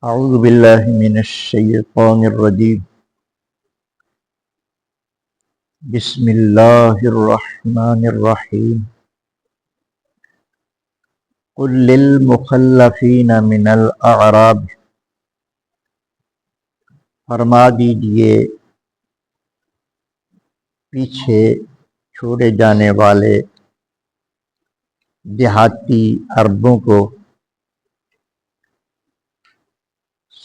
اعوذ باللہ من الشیطان الرجیم بسم اللہ الرحمن الرحیم قل للمخلفین من الاعراب فرما دیجئے پیچھے چھوڑے جانے والے دیہاتی عربوں کو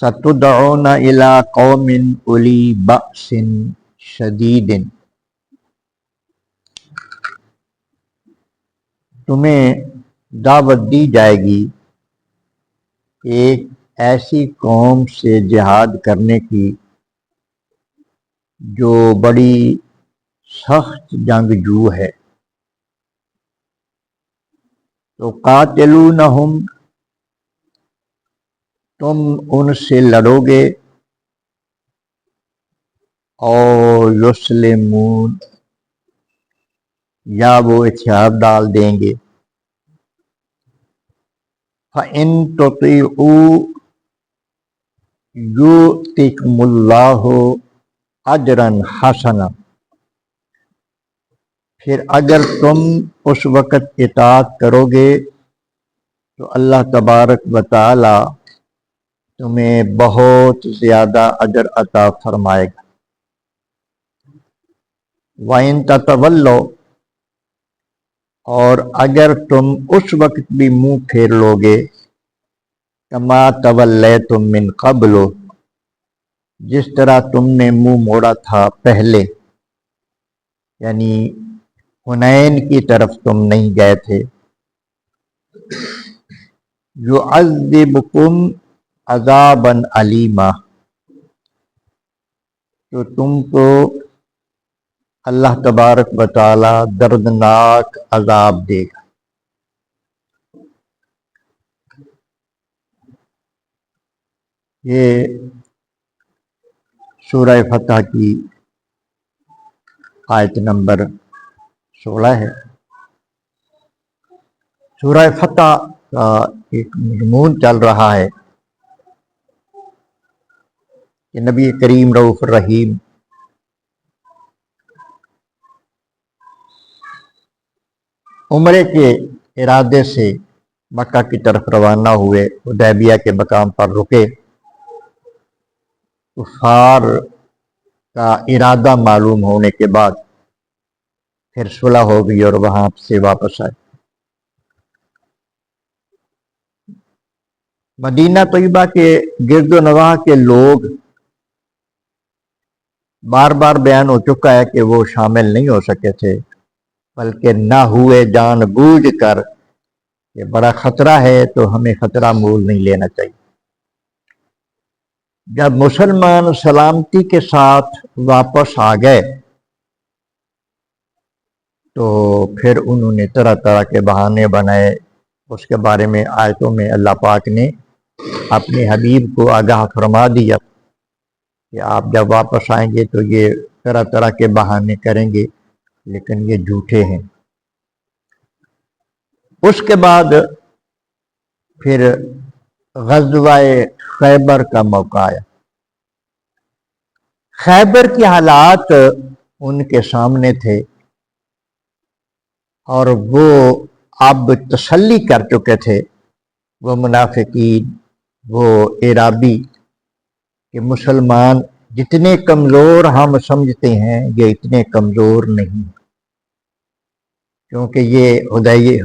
ستدعون الی قوم اولی بأس شدید تمہیں دعوت دی جائے گی ایک ایسی قوم سے جہاد کرنے کی جو بڑی سخت جنگجو ہے۔ تو قاتلونہم تم ان سے لڑو گے اور یسلمون یا وہ ہتھیار ڈال دیں گے۔ فَإِن تُطِیعُوا یُؤْتِکُمُ اللَّهُ أَجْرًا حَسَنًا پھر اگر تم اس وقت اطاعت کرو گے تو اللہ تبارک و تعالی تمہیں بہت زیادہ اجر عطا فرمائے گا۔ وَإِن تَتَوَلَّوْا اور اگر تم اس وقت بھی منہ پھیر لو گے کما تولیتم من قبل جس طرح تم نے منہ موڑا تھا پہلے، یعنی حنین کی طرف تم نہیں گئے تھے۔ یعذبکم عذابا علیما تو تم کو اللہ تبارک و تعالی دردناک عذاب دے گا۔ یہ سورہ فتح کی آیت نمبر 16 ہے۔ سورہ فتح کا ایک مضمون چل رہا ہے کہ نبی کریم رؤوف الرحیم عمرے کے ارادے سے مکہ کی طرف روانہ ہوئے، حدیبیہ کے مقام پر رکے، کفار کا ارادہ معلوم ہونے کے بعد پھر صلح ہو گئی اور وہاں سے واپس آئے۔ مدینہ طیبہ کے گرد و نواح کے لوگ بار بار بیان ہو چکا ہے کہ وہ شامل نہیں ہو سکے تھے، بلکہ نہ ہوئے جان بوجھ کر کہ بڑا خطرہ ہے تو ہمیں خطرہ مول نہیں لینا چاہیے۔ جب مسلمان سلامتی کے ساتھ واپس آ گئے تو پھر انہوں نے طرح طرح کے بہانے بنائے۔ اس کے بارے میں آیتوں میں اللہ پاک نے اپنے حبیب کو آگاہ فرما دیا کہ آپ جب واپس آئیں گے تو یہ طرح طرح کے بہانے کریں گے، لیکن یہ جھوٹے ہیں۔ اس کے بعد پھر غزوہ خیبر کا موقع آیا۔ خیبر کے حالات ان کے سامنے تھے اور وہ اب تسلی کر چکے تھے، وہ منافقین، وہ اعرابی، کہ مسلمان جتنے کمزور ہم سمجھتے ہیں یہ اتنے کمزور نہیں، کیونکہ یہ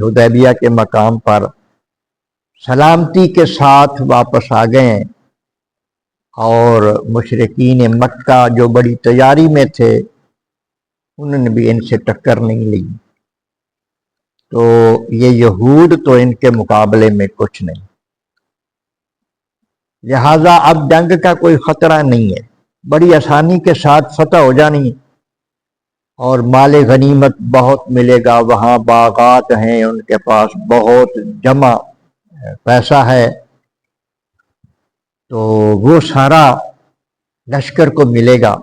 حدیبیہ کے مقام پر سلامتی کے ساتھ واپس آ گئے ہیں، اور مشرکین مکہ جو بڑی تیاری میں تھے انہوں نے بھی ان سے ٹکر نہیں لی، تو یہ یہود تو ان کے مقابلے میں کچھ نہیں، لہذا اب جنگ کا کوئی خطرہ نہیں ہے، بڑی آسانی کے ساتھ فتح ہو جانی، اور مال غنیمت بہت ملے گا، وہاں باغات ہیں، ان کے پاس بہت جمع پیسہ ہے، تو وہ سارا لشکر کو ملے گا۔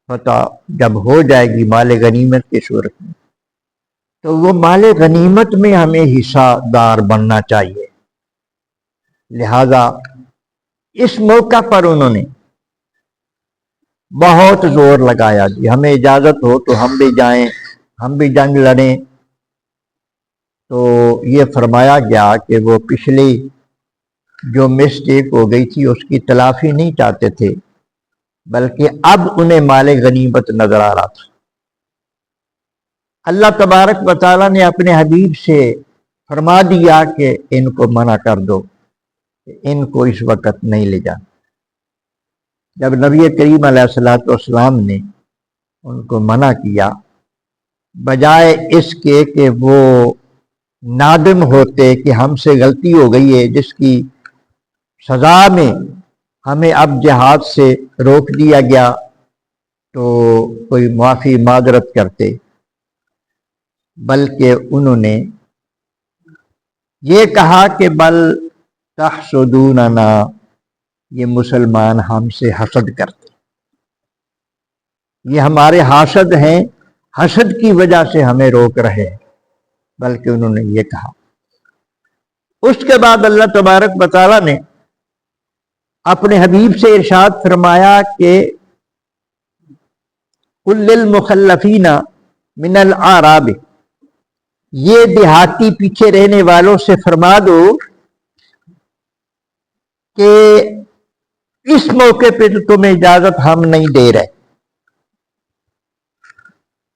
فتح جب ہو جائے گی مال غنیمت کی صورت میں تو وہ مال غنیمت میں ہمیں حصہ دار بننا چاہیے۔ لہذا اس موقع پر انہوں نے بہت زور لگایا جی ہمیں اجازت ہو تو ہم بھی جائیں، ہم بھی جنگ لڑیں۔ تو یہ فرمایا گیا کہ وہ پچھلی جو مسٹیک ہو گئی تھی اس کی تلافی نہیں چاہتے تھے، بلکہ اب انہیں مال غنیمت نظر آ رہا تھا۔ اللہ تبارک و تعالیٰ نے اپنے حبیب سے فرما دیا کہ ان کو منع کر دو، ان کو اس وقت نہیں لے جانا۔ جب نبی کریم علیہ الصلوۃ والسلام نے ان کو منع کیا، بجائے اس کے کہ وہ نادم ہوتے کہ ہم سے غلطی ہو گئی ہے جس کی سزا میں ہمیں اب جہاد سے روک دیا گیا، تو کوئی معافی معذرت کرتے، بلکہ انہوں نے یہ کہا کہ بل تحسدوننا، یہ مسلمان ہم سے حسد کرتے، یہ ہمارے حاسد ہیں، حسد کی وجہ سے ہمیں روک رہے ہیں، بلکہ انہوں نے یہ کہا۔ اس کے بعد اللہ تبارک و تعالیٰ نے اپنے حبیب سے ارشاد فرمایا کہ قل للمخلفین من الاعراب، یہ دیہاتی پیچھے رہنے والوں سے فرما دو کہ اس موقع پہ تو تمہیں اجازت ہم نہیں دے رہے۔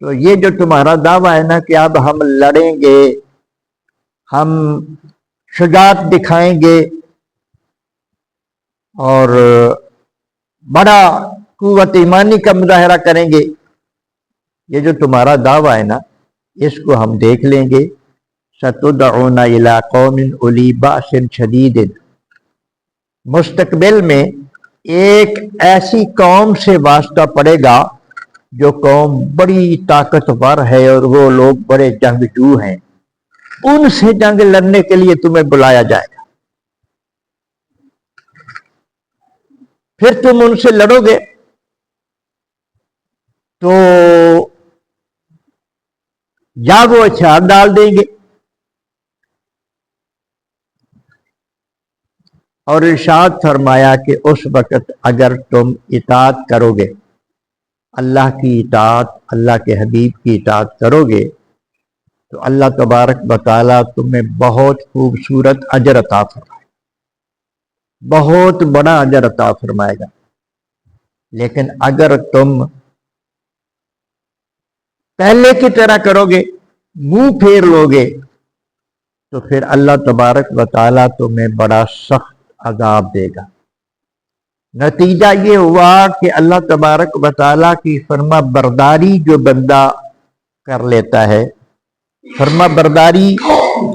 تو یہ جو تمہارا دعویٰ ہے نا کہ اب ہم لڑیں گے، ہم شجاعت دکھائیں گے اور بڑا قوت ایمانی کا مظاہرہ کریں گے، یہ جو تمہارا دعویٰ ہے نا اس کو ہم دیکھ لیں گے۔ ستدعون الی قوم اولی باس شدید، مستقبل میں ایک ایسی قوم سے واسطہ پڑے گا جو قوم بڑی طاقتور ہے اور وہ لوگ بڑے جنگجو ہیں، ان سے جنگ لڑنے کے لیے تمہیں بلایا جائے گا، پھر تم ان سے لڑو گے تو یا وہ ہتھیار ڈال دیں گے۔ اور ارشاد فرمایا کہ اس وقت اگر تم اطاعت کرو گے، اللہ کی اطاعت، اللہ کے حبیب کی اطاعت کرو گے، تو اللہ تبارک و تعالیٰ تمہیں بہت خوبصورت اجر عطا فرمائے، بہت بڑا اجر عطا فرمائے گا۔ لیکن اگر تم پہلے کی طرح کرو گے، منہ پھیر لو گے، تو پھر اللہ تبارک و تعالیٰ تمہیں بڑا سخت عذاب دے گا۔ نتیجہ یہ ہوا کہ اللہ تبارک و تعالیٰ کی فرما برداری جو بندہ کر لیتا ہے، فرما برداری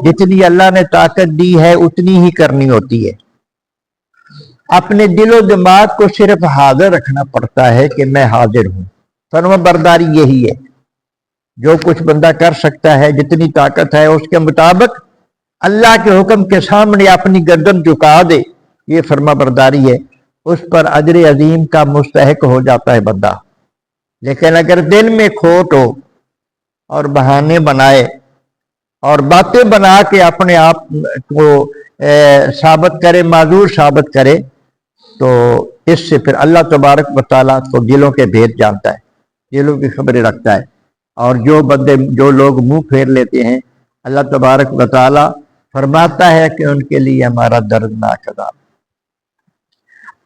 جتنی اللہ نے طاقت دی ہے اتنی ہی کرنی ہوتی ہے۔ اپنے دل و دماغ کو صرف حاضر رکھنا پڑتا ہے کہ میں حاضر ہوں، فرما برداری یہی ہے۔ جو کچھ بندہ کر سکتا ہے، جتنی طاقت ہے اس کے مطابق اللہ کے حکم کے سامنے اپنی گردن جھکا دے، یہ فرما برداری ہے، اس پر اجر عظیم کا مستحق ہو جاتا ہے بندہ۔ لیکن اگر دل میں کھوٹ ہو اور بہانے بنائے اور باتیں بنا کے اپنے آپ کو ثابت کرے، معذور ثابت کرے، تو اس سے پھر اللہ تبارک و تعالیٰ کو دلوں کے بھید جانتا ہے، دلوں کی خبریں رکھتا ہے، اور جو لوگ منہ پھیر لیتے ہیں، اللہ تبارک و تعالیٰ فرماتا ہے کہ ان کے لیے ہمارا دردناک عذاب۔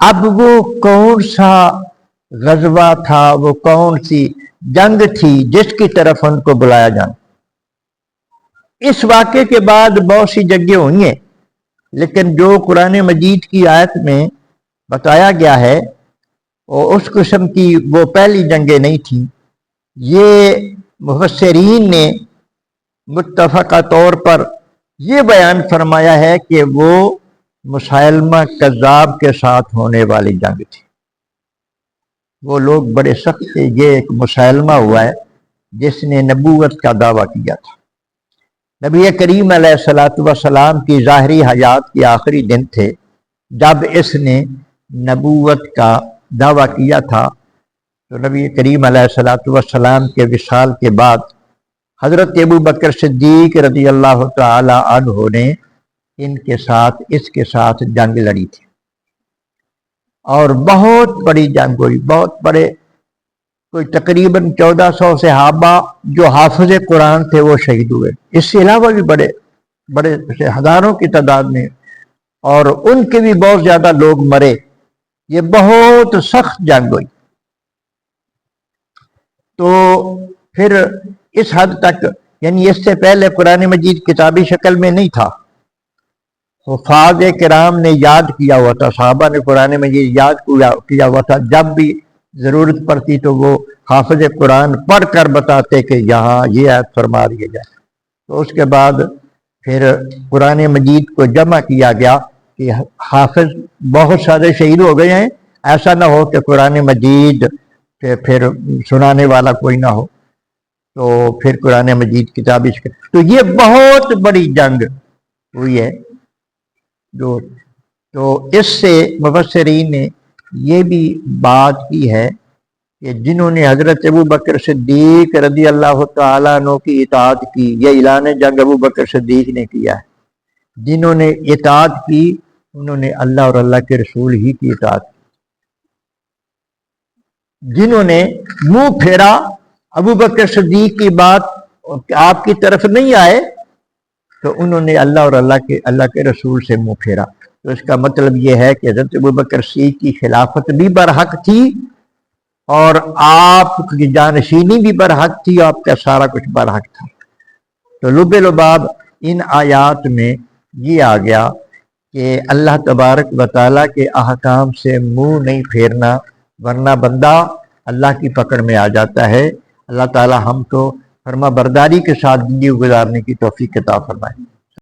اب وہ کون سا غزوہ تھا، وہ کون سی جنگ تھی جس کی طرف ان کو بلایا جانا؟ اس واقعے کے بعد بہت سی جنگیں ہوئی ہیں، لیکن جو قرآن مجید کی آیت میں بتایا گیا ہے وہ اس قسم کی وہ پہلی جنگیں نہیں تھیں۔ یہ مفسرین نے متفقہ طور پر یہ بیان فرمایا ہے کہ وہ مسیلمہ کذاب کے ساتھ ہونے والی جنگ تھی۔ وہ لوگ بڑے سخت تھے۔ یہ ایک مسیلمہ ہوا ہے جس نے نبوت کا دعویٰ کیا تھا۔ نبی کریم علیہ الصلوۃ والسلام کی ظاہری حیات کے آخری دن تھے جب اس نے نبوت کا دعویٰ کیا تھا۔ تو نبی کریم علیہ الصلوۃ والسلام کے وصال کے بعد حضرت ابو بکر صدیق رضی اللہ تعالی عنہ نے اس کے ساتھ جنگ لڑی تھی۔ اور بہت بڑی جنگ ہوئی، بہت بڑے، کوئی تقریباً 1400 صحابہ جو حافظ قرآن تھے وہ شہید ہوئے، اس کے علاوہ بھی بڑے بڑے ہزاروں کی تعداد میں، اور ان کے بھی بہت زیادہ لوگ مرے۔ یہ بہت سخت جنگ ہوئی۔ تو پھر اس حد تک، یعنی اس سے پہلے قرآن مجید کتابی شکل میں نہیں تھا، حفاظ کرام نے یاد کیا ہوا تھا، صحابہ نے قرآن مجید یاد کیا ہوا تھا، جب بھی ضرورت پڑتی تو وہ حافظ قرآن پڑھ کر بتاتے کہ یہاں یہ آیت فرما دیا جائے۔ تو اس کے بعد پھر قرآن مجید کو جمع کیا گیا کہ حافظ بہت سارے شہید ہو گئے ہیں، ایسا نہ ہو کہ قرآن مجید پھر سنانے والا کوئی نہ ہو، تو پھر قرآن مجید کتابی شکل۔ تو یہ بہت بڑی جنگ ہوئی ہے تو اس سے مفسرین نے یہ بھی بات کی ہے کہ جنہوں نے حضرت ابو بکر صدیق رضی اللہ تعالیٰ عنہ کی اطاعت کی، یہ اعلان جنگ ابو بکر صدیق نے کیا ہے، جنہوں نے اطاعت کی انہوں نے اللہ اور اللہ کے رسول ہی کی اطاعت کی، جنہوں نے منہ پھیرا ابو بکر صدیق کی بات آپ کی طرف نہیں آئے تو انہوں نے اللہ اور اللہ کے رسول سے منہ پھیرا۔ تو اس کا مطلب یہ ہے کہ حضرت ابو بکر صدیق کی خلافت بھی برحق تھی اور آپ کی جانشینی بھی برحق تھی، آپ کا سارا کچھ برحق تھا۔ تو لب لباب ان آیات میں یہ آ گیا کہ اللہ تبارک و تعالیٰ کے احکام سے منہ نہیں پھیرنا، ورنہ بندہ اللہ کی پکڑ میں آ جاتا ہے۔ اللہ تعالیٰ ہم کو فرما برداری کے ساتھ زندگی گزارنے کی توفیق عطا فرمائے۔